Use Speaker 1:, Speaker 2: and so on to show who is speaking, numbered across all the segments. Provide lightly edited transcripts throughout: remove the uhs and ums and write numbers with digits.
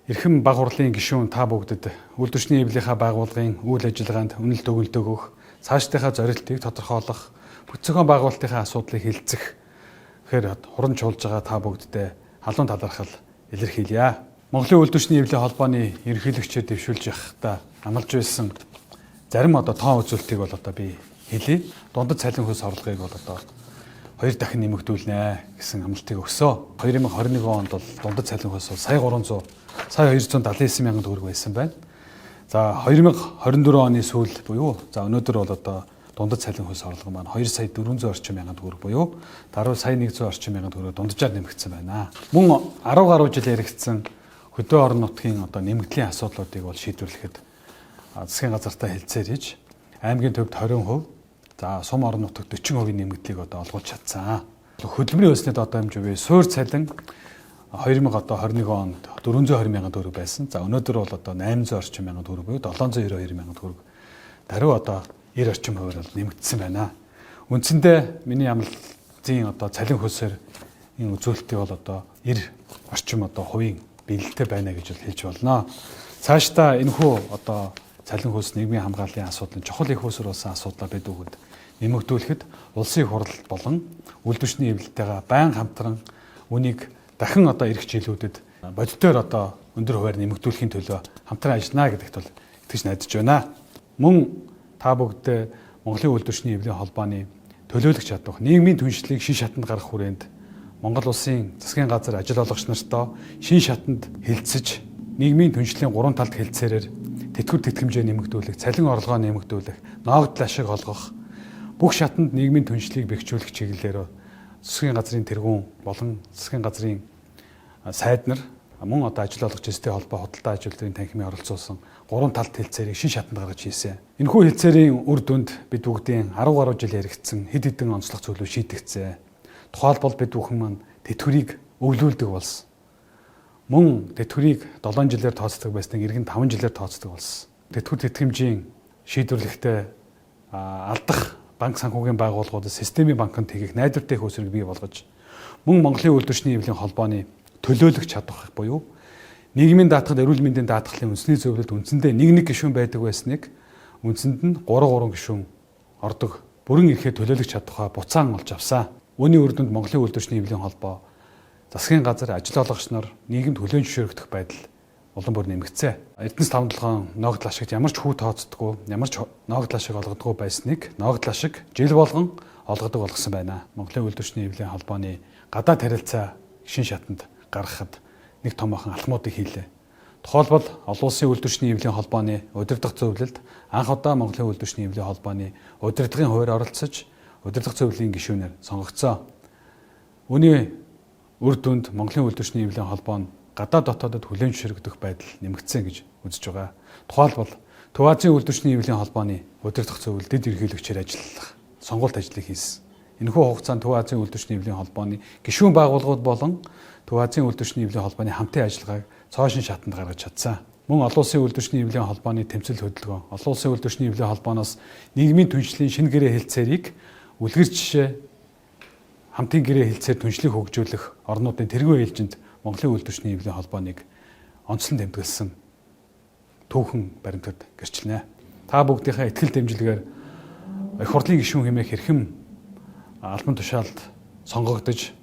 Speaker 1: Эрхэм баг хурлын гишүүн та бүгдэд үйлдвэрчний эвлийнхаа байгууллагын үйл ажиллагаанд үнэлт өгүүлэлт өгөх, цаашдынхаа зорилтыг тодорхойлох, бүт зохион байгуулалтынхаа асуудлыг хэлцэх хуран чуулж байгаа та бүгддээ халуун талархал илэрхийлье. Монголын үйлдвэрчний эвлийн холбооны ерөнхийлөгчөөр дэвшүүлж явахдаа амлаж байсан зарим тоон үзүүлэлтийг бол би хэлье. Дундад цалин хөлс орлогыг бол 2 дахин нэмэгдүүлнэ гэсэн амлалтыг өгсөө. 2021 онд бол дундад цалин хөлс бол сая 279 мянган төгрөг байсан байна. За 2024 оны сүүл буюу өнөөдөр бол дундад цалин хөлс орлого маань 2 сая 400 орчим мянган төгрөг буюу даруй сая 100 орчим мянган төгрөг дунджаар нэмэгдсэн байна. Мөн 10 гаруй жил яригдсан хөдөө орон нутгийн нэмэгдлийн асуудлуудыг бол шийдвэрлэхэд засгийн газартаа хэлцээр хийж аймгийн төвд 20%, за сум орон нутагт 40% нэмэгдлийг олгуулж чадсан. Хөдөлмөрийн өснөд хэмжээ суур цалин 2021 онд 420 мянган төгрөг байсан. За өнөөдөр бол 800 орчим мянган төгрөг буюу 792 мянган төгрөг. Даруй 90 орчим хувиар нэмэгдсэн байна. Үндсэндээ миний амлалтын цалин хөлсөөр энэ үзүүлэлтийг бол 90 орчим хувийн биелэлтэй байна гэж хэлж болно. Цаашдаа энэхүү цалин хөлс нийгмийн хамгааллын асуудлын чухал их усэр болсон асуудлаа бид бүгд нэмэгдүүлэхэд улсын их хурл болон үйлдвэрчний эвлэлтэйгээ байнга хамтран үнийг дахин ирэх жилүүдэд бодитоор өндөр хувиар нэмэгдүүлэхийн төлөө хамтран ажиллана гэдэгт бол итгэж найдаж байна. Мөн та бүгд Монголын үйлдвэрчний эвлийн холбооны төлөөлөх чадвар, нийгмийн түншлэлийг шин шатанд гаргах хүрээнд Монгол улсын засгийн газар ажил олгогч нартай шин шатанд хилцэж нийгмийн түншлэлийн 3 талд хэлцээрээр тэтгэвэр тэтгэмжээ нэмэгдүүлэх, цалин орлогоо нэмэгдүүлэх, ноогдол ашиг олгох, бүх шатанд нийгмийн түншлэлийг бэхжүүлэх чиглэлээр засгийн газрын тэргүүн болон засгийн газрын сайд нар мөн ажил олгогч эстэй холбоо худалдаа ажилтны танхимын оролцуулсан 3 талт хэлцээрийг шин шатанд гаргаж хийсэн. Энэхүү хэлцээрийн үр дүнд бид бүгдийн 10 гаруй жил яригдсан хэд хэдэн онцлог зүйлүүд шийдэгцээ. Тухайлбал бид бүхэн маань тэтгэврийг өвлүүлдэг болсон. Мөн тэтгэврийг 7 жилээр тооцдог байсныг иргэн 5 жилээр тооцдог болсон. Тэтгэвэр тэтгэмжийн шийдвэрлэхдээ алдах банк санхүүгийн байгууллагуудад системийн банкнд хийх найдвартай их усрыг бий болгож мөн Монголын үйлдвэрчний эвлийн холбооны төлөөлөх чадвар буюу нийгмийн даатгалд эрүүл мэндийн даатгалын үндэсний зөвлөлд үндсэндээ нэг гишүүн байдаг байсныг үндсэнд нь 3 гишүүн ордог бүрэн эрхээ төлөөлөх чадвараа буцаан олж авсан. Үүний үр дүнд Монголын үйлдвэрчний эвлийн холбоо засгийн газар ажил олгогч нар нийгэмд хүлээн зөвшөөрөгдөх байдал улам бүр нэмэгдсэн. Эрдэнэс 5-7 ноогдол ашигт ямар ч хүү тооцдоггүй, ямар ч ноогдол ашиг олгодоггүй байсныг ноогдол ашиг жил болгон олгодог болгосон байна. Монголын үйлдвэрчний эвлийн холбооны гадаад харилцаа шин шатанд гаргахад нэг томоохон алхмуудыг хийлээ. Тухайлбал олон улсын үйлдвэрчний эвлийн холбооны удирдах зөвлөлд анх удаа Монголын үйлдвэрчний эвлийн холбооны удирдлагын хувьд оролцож удирдах зөвлөлийн гишүүнээр сонгогдсон. Үүний үр дүнд Монголын үйлдвэрчний эвлийн холбоо нь гадаад дотоодод хүлээн зөвшөөрөгдөх байдал нэмэгдсэн гэж үзэж байгаа. Тухайлбал Төв Азийн үйлдвэрчний эвлийн холбооны удирдах зөвлөлд дэд ерөнхийлөгчөөр ажиллах сонголт ажлыг хийсэн. Энэхүү хугацаанд Төв Азийн үйлдвэрчний эвлийн холбооны гишүүн байгууллагууд болон Төв Азийн үйлдвэрчний эвлийн холбооны хамтын ажиллагааг цоошин шатанд гаргаж чадсан. Мөн олон улсын үйлдвэрчний эвлийн холбооны тэмцэл хөдөлгөөн, олон улсын үйлдвэрчний эвлийн холбооноос нийгмийн түншлэлийн шинэ гэрээ хэлцээрийг үлгэр жишээ хамтын гэрээ хэлцээр түншлийг хөгжүүлэх орнуудын тэргуун ээлжинд Монголын үйлдвэрчний эвлийн холбооныг онцлон тэмдэглэсэн түүхэн баримтад гэрчлэнэ. Та бүгдийнхээ ихтгэл дэмжлэгээр их хурлын гишүүн хэмээх хэрхэм албан тушаалд сонгогдож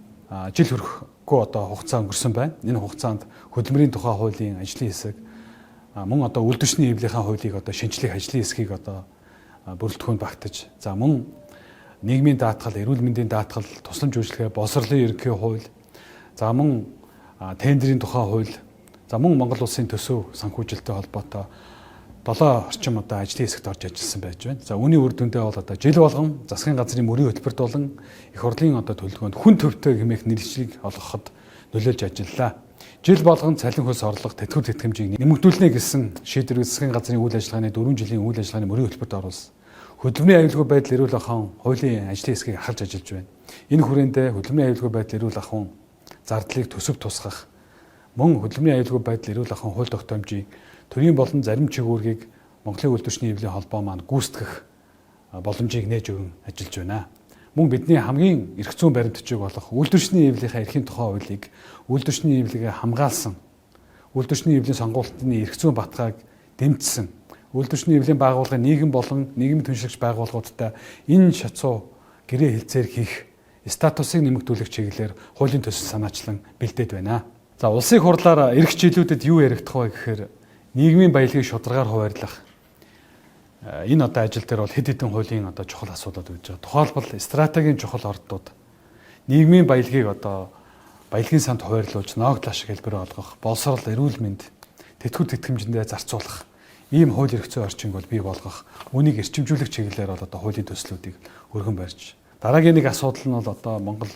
Speaker 1: жил хүрэхгүй хугацаа өнгөрсөн байна. Энэ хугацаанд хөдөлмөрийн тухай хуулийн ажлын хэсэг мөн үйлдвэрчний эвлийнхаа хуулийг шинжлэх ажлын хэсгийг бүрэлдэхүүнд багтаж, за мөн нийгмийн даатгал, эрүүл мэндийн даатгал, тусламж үйлчилгээ, боловсролын ерөнхий хууль, за мөн тендерийн тухай хууль, за мөн Монгол улсын төсөв санхүүжилттэй холбоотой 7 орчим ажлын хэсэгт орж ажилласан байж байна. За үүний үр дүндээ бол жил болгон засгийн газрын мөрийн хөтөлбөрт болон их хурлын төлөвлөгөөнд хүн төвтэй хэмээх нэршлиг олгоход нөлөөлж ажиллалаа. Жил болгон цалин хөлс орлого, тэтгэвэр тэтгэмжийг нэмэгдүүлнэ гэсэн шийдвэрийг засгийн газрын үйл ажиллагааны 4 жилийн үйл ажиллагааны мөрийн хөтөлбөрт оруулсан. Хөдөлмөрийн аюулгүй байдал эрүүл ахуйн хуулийн ажлын хэсгийг ахалж ажиллаж байна. Энэ хүрээндээ хөдөлмөрийн аюулгүй байдал эрүүл ахуйн зардлыг төсөв тусгах, мөн хөдөлмөрийн аюулгүй байдал эрүүл ахуйн хууль тогтоомжийг төрийн болон зарим чигүүргийг Монголын үйлдвэрчний эвлийн холбоо маань гүйцэтгэх боломжийг нээж өгөн ажиллаж байна. Мөн бидний хамгийн эрх зүйн баримтчиг болох үйлдвэрчний эвлийнхаа эрхийн тухай хуулийг үйлдвэрчний эвлэгээ хамгаалсан үйлдвэрчний эвлийн сонгуультны эрх зүйн баталгааг дэмжсэн. Үйлдвэрчний эвлийн байгууллагын нийгэм болон нийгмийн түншлэгч байгууллагуудтай энэ шатсуу гэрээ хэлцээр хийх статусыг нэмэгдүүлэх чиглэлээр хуулийн төсөл санаачлан бэлдээд байна. За улсын хурлаар эх жилүүдэд юу яригдах вэ гэхээр нийгмийн баялагийг шударгаар хуваарлах. Энэ ажил дээр бол хэд хэдэн хуулийн чухал асуудлууд үүж байгаа. Тухайлбал стратегийн чухал ордууд нийгмийн баялагийг баялагын санд хуваарлуулж ноогдол ашиг хэлбэр олгох, боловсрол, эрүүл мэнд, тэтгэвэр тэтгэмжиндээ зарцуулах ийм хууль эрх зүйн орчинг бол бий болгох, үүнийг эрчимжүүлэх чиглэлээр бол хуулийн төслүүдийг өргөн барьж. Дараагийн нэг асуудал нь бол Монгол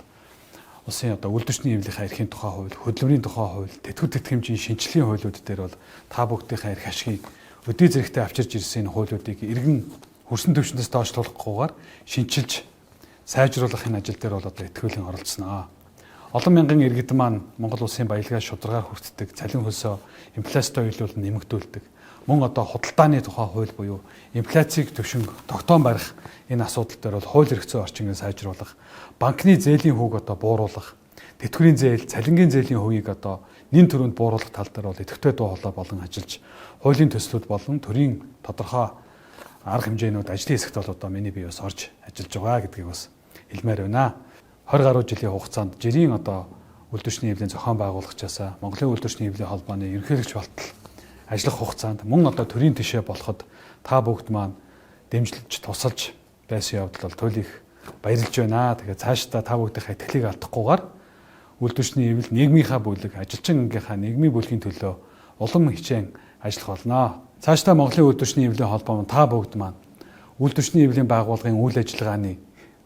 Speaker 1: улсын үйлдвэрчний эвлийнхаа эрхийн тухай хууль, хөдөлмөрийн тухай хууль, тэтгэвэр тэтгэмжийн шинжилгээний хуулиуд дээр бол та бүгдийнхээ эрх ашигыг өдий зэрэгтэй авчирж ирсэн хуулиудыг иргэн хөрсөн төвшнөөс доошлуулахгүйгээр шинчилж сайжруулах энэ ажил дээр бол итгүүлэн оролцсноо. Олон мянган иргэд маань Монгол улсын баялагаа шударгаар хүртдэг, цалин хөлсөө инфляцтай уялуулан нэмэгдүүлдэг. Мөн худалдааны тухай хууль буюу инфляцийг төвшинг тогтоон барих энэ асуудал дээр бол хууль эрх зүйн орчиныг сайжруулах, банкны зээлийн хүүг бууруулах, тэтгэврийн зээл, цалингийн зээлийн хувийг нэн төрөнд бууруулах тал дээр бол идэвхтэй дуу хоолой болон ажиллаж, хуулийн төслүүд болон төрийн тодорхой арга хэмжээнүүд ажлын хэсэгт бол миний бие бас орж ажиллаж байгаа гэдгийг бас хэлмээр байна. 20 гаруй жилийн хугацаанд жирийн үйлдвэрчний эвлийн зохион байгуулагчаасаа Монголын үйлдвэрчний эвлийн холбооны ерөнхийлөгч болтол ажиллах хугацаанд мөн төрийн тишээ болоход та бүгд маань дэмжлэж тусалж байсан явдал бол туйлыг баярлж байна. Тэгэхээр цаашдаа та бүгдийнхээ итгэлийг алдахгүйгээр үйлдвэрчний эвлэл нийгмийнхаа бүлэг, ажилчин ангийнхаа нийгмийн бүлгийн төлөө улам хичээн ажиллах болно. Цаашдаа Монголын үйлдвэрчний эвлийн холбоо та бүгд маань үйлдвэрчний эвлийн байгууллагын үйл ажиллагааны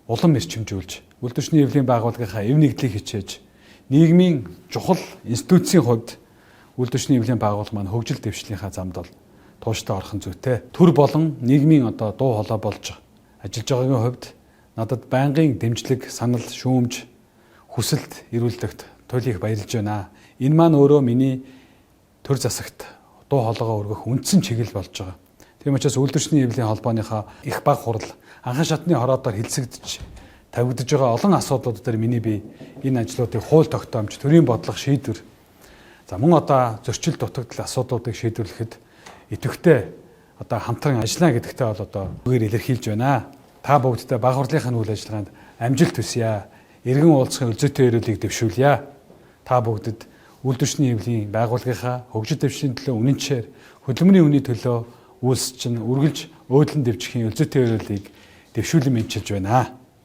Speaker 1: улам эрчимжүүлж, үйлдвэрчний эвлийн байгууллагынхаа эв нэгдлийг хичээж, нийгмийн чухал институцийн хувьд үйлдвэрчний эвлийн байгууллага маань хөгжил дэвшлийнхаа замд бол тууштай орох нь зүйтэй. Төр болон нийгмийн дуу хоолой болж ажиллаж байгаагийн хувьд надад байнгын дэмжлэг, санал, шүүмж, хүсэлт ирүүлдэгт туйлыг баярлж байна. Энэ маань өөрөө миний төр засагт дуу хоолойгоо өргөх үндсэн чиглэл болж байгаа. Тийм учраас үйлдвэрчний эвлийн холбооныхоо их баг хурал анхан шатны хороодоор хэлцэгдэж тавигдж байгаа олон асуудлууд дээр миний бие энэ ажлуудыг хууль тогтоомж, төрийн бодлого шийдвэр мөн зөрчил дутагдал асуудлуудыг шийдвэрлэхэд идэвхтэй хамтран ажиллана гэдэгтээ бол үгээр илэрхийлж байна. Та бүгдтэй баг хурлынхаа үйл ажиллагаанд амжилт хүсье. Иргэн уулзахын өлзөөтэй өрөөлийг дэвшүүлье. Та бүгдэд үйлдвэрчний эвлийн байгууллагынхаа хөгжил дэвшлийн төлөө үнэнчээр хөдөлмөрийн үнийн төлөө үйлсчин үргэлж өөдлөн дэвжихийн өлзөөтэй өрөөлийг дэвшүүлэн мэдчилж байна.